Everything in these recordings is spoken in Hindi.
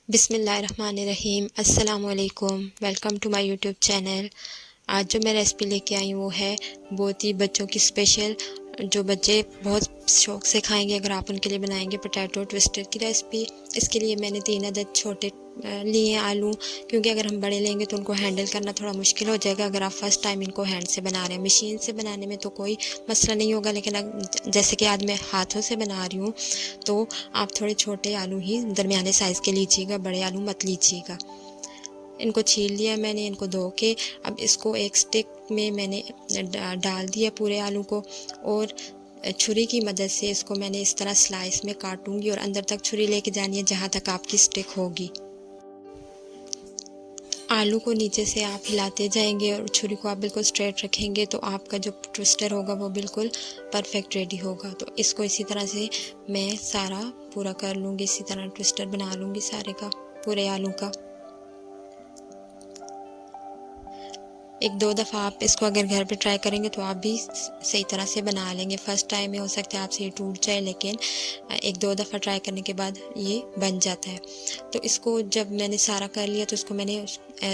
बिस्मिल्लाहिर्रहमानिर्रहीम। अस्सलामुअलैकुम। Welcome to my YouTube channel. आज जो मैं रेसिपी लेके आई हूँ वो है बहुत ही बच्चों की स्पेशल, जो बच्चे बहुत शौक से खाएंगे अगर आप उनके लिए बनाएंगे, पोटैटो ट्विस्टर की रेसिपी। इसके लिए मैंने 3 अदद छोटे लिए हैं आलू, क्योंकि अगर हम बड़े लेंगे तो उनको हैंडल करना थोड़ा मुश्किल हो जाएगा। अगर आप फर्स्ट टाइम इनको हैंड से बना रहे हैं, मशीन से बनाने में तो कोई मसला नहीं होगा, लेकिन जैसे कि आज मैं हाथों से बना रही हूँ तो आप थोड़े छोटे आलू ही दरमियाने साइज़ के लीजिएगा, बड़े आलू मत लीजिएगा। इनको छील लिया मैंने, इनको धो के अब इसको एक स्टिक में मैंने डाल दिया पूरे आलू को, और छुरी की मदद से इसको मैंने इस तरह स्लाइस में काटूंगी और अंदर तक छुरी लेके जानी है जहाँ तक आपकी स्टिक होगी। आलू को नीचे से आप हिलाते जाएंगे और छुरी को आप बिल्कुल स्ट्रेट रखेंगे तो आपका जो ट्विस्टर होगा वो बिल्कुल परफेक्ट रेडी होगा। तो इसको इसी तरह से मैं सारा पूरा कर लूँगी, इसी तरह ट्विस्टर बना लूँगी सारे का, पूरे आलू का। 1-2 दफ़ा आप इसको अगर घर पे ट्राई करेंगे तो आप भी सही तरह से बना लेंगे। फ़र्स्ट टाइम में हो सकता है आपसे ये टूट जाए, लेकिन 1-2 दफ़ा ट्राई करने के बाद ये बन जाता है। तो इसको जब मैंने सारा कर लिया तो इसको मैंने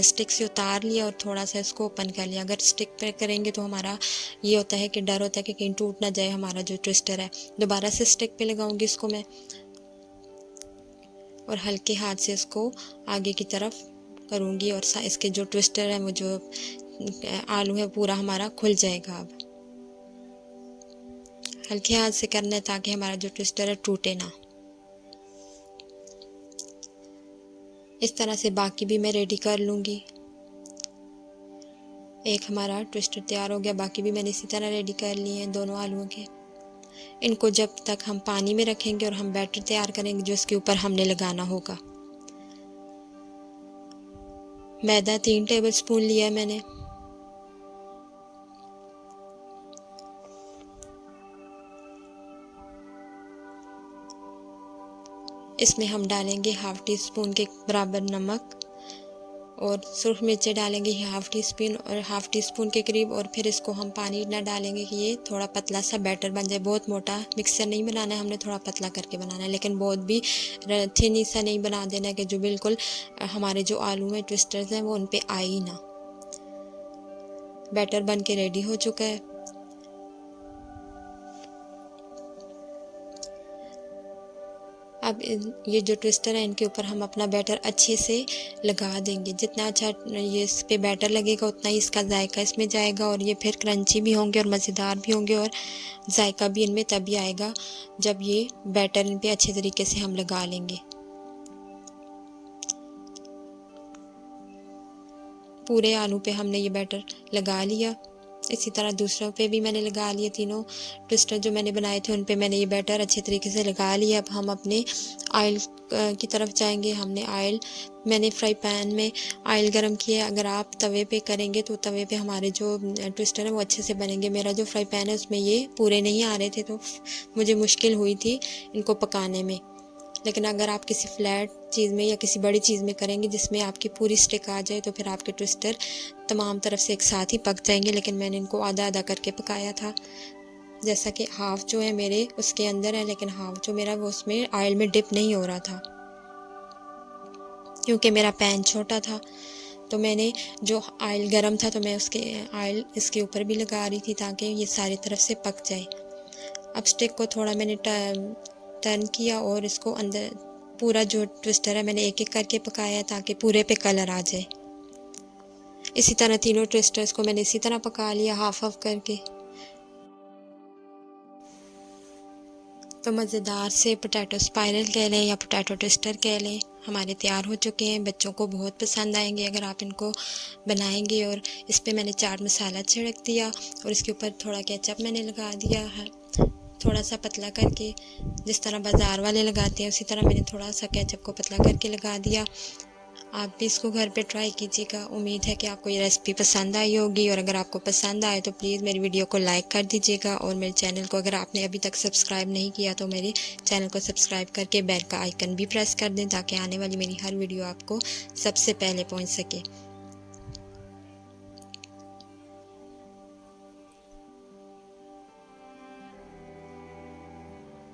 स्टिक से उतार लिया और थोड़ा सा इसको ओपन कर लिया। अगर स्टिक पे करेंगे तो हमारा ये होता है कि डर होता है कि कहीं टूट ना जाए हमारा जो ट्विस्टर है। दोबारा से स्टिक पे लगाऊंगी इसको मैं, और हल्के हाथ से इसको आगे की तरफ करूँगी और इसके जो ट्विस्टर है, वो जो आलू है पूरा हमारा खुल जाएगा। अब हल्के हाथ से करना है ताकि हमारा जो ट्विस्टर है टूटे ना। इस तरह से बाकी भी मैं रेडी कर लूँगी। एक हमारा ट्विस्टर तैयार हो गया, बाकी भी मैंने इसी तरह रेडी कर लिए हैं दोनों आलूओं के। इनको जब तक हम पानी में रखेंगे और हम बैटर तैयार करेंगे जो इसके ऊपर हमने लगाना होगा। मैदा 3 टेबल स्पून लिया है मैंने। इसमें हम डालेंगे 1/2 टी स्पून के बराबर नमक, और सुरख मिर्चें डालेंगे 1/2 टी स्पून और 1/2 टी स्पून के करीब। और फिर इसको हम पानी ना डालेंगे कि ये थोड़ा पतला सा बैटर बन जाए। बहुत मोटा मिक्सर नहीं बनाना है हमने, थोड़ा पतला करके बनाना है, लेकिन बहुत भी थिन सा नहीं बना देना है कि जो बिल्कुल हमारे जो आलू में ट्विस्टर्स हैं वो उन पे आए ही ना। बैटर बन के रेडी हो चुका है। अब ये जो ट्विस्टर है इनके ऊपर हम अपना बैटर अच्छे से लगा देंगे। जितना अच्छा ये इस पे बैटर लगेगा उतना ही इसका जायका इसमें जाएगा, और ये फिर क्रंची भी होंगे और मज़ेदार भी होंगे, और जायका भी इनमें तभी आएगा जब ये बैटर इन पे अच्छे तरीके से हम लगा लेंगे। पूरे आलू पे हमने ये बैटर लगा लिया। इसी तरह दूसरों पे भी मैंने लगा लिए। तीनों ट्विस्टर जो मैंने बनाए थे उन पे मैंने ये बैटर अच्छे तरीके से लगा लिया। अब हम अपने ऑयल की तरफ जाएंगे। मैंने फ्राई पैन में ऑयल गरम किया है। अगर आप तवे पे करेंगे तो तवे पे हमारे जो ट्विस्टर है वो अच्छे से बनेंगे। मेरा जो फ्राई पैन है उसमें ये पूरे नहीं आ रहे थे तो मुझे मुश्किल हुई थी इनको पकाने में। लेकिन अगर आप किसी फ्लैट चीज़ में या किसी बड़ी चीज़ में करेंगे जिसमें आपकी पूरी स्टिक आ जाए तो फिर आपके ट्विस्टर तमाम तरफ से एक साथ ही पक जाएंगे। लेकिन मैंने इनको आधा आधा करके पकाया था, जैसा कि हाफ जो है मेरे उसके अंदर है, लेकिन हाफ जो मेरा वो उसमें ऑयल में डिप नहीं हो रहा था क्योंकि मेरा पैन छोटा था। तो मैंने जो ऑयल गरम था तो मैं उसके ऑयल इसके ऊपर भी लगा रही थी ताकि ये सारी तरफ से पक जाए। अब स्टिक को थोड़ा मैंने टर्न किया और इसको अंदर पूरा जो ट्विस्टर है मैंने एक एक करके पकाया ताकि पूरे पे कलर आ जाए। इसी तरह तीनों ट्विस्टर्स को मैंने इसी तरह पका लिया, हाफ हाफ करके। तो मज़ेदार से पोटैटो स्पाइरल कह लें या पोटैटो ट्विस्टर कह लें, हमारे तैयार हो चुके हैं। बच्चों को बहुत पसंद आएंगे अगर आप इनको बनाएंगे। और इस पर मैंने चाट मसाला छिड़क दिया और इसके ऊपर थोड़ा केचप मैंने लगा दिया है, थोड़ा सा पतला करके, जिस तरह बाज़ार वाले लगाते हैं उसी तरह मैंने थोड़ा सा केचप को पतला करके लगा दिया। आप भी इसको घर पे ट्राई कीजिएगा। उम्मीद है कि आपको ये रेसिपी पसंद आई होगी, और अगर आपको पसंद आए तो प्लीज़ मेरी वीडियो को लाइक कर दीजिएगा, और मेरे चैनल को अगर आपने अभी तक सब्सक्राइब नहीं किया तो मेरे चैनल को सब्सक्राइब करके बेल का आइकन भी प्रेस कर दें ताकि आने वाली मेरी हर वीडियो आपको सबसे पहले पहुँच सके।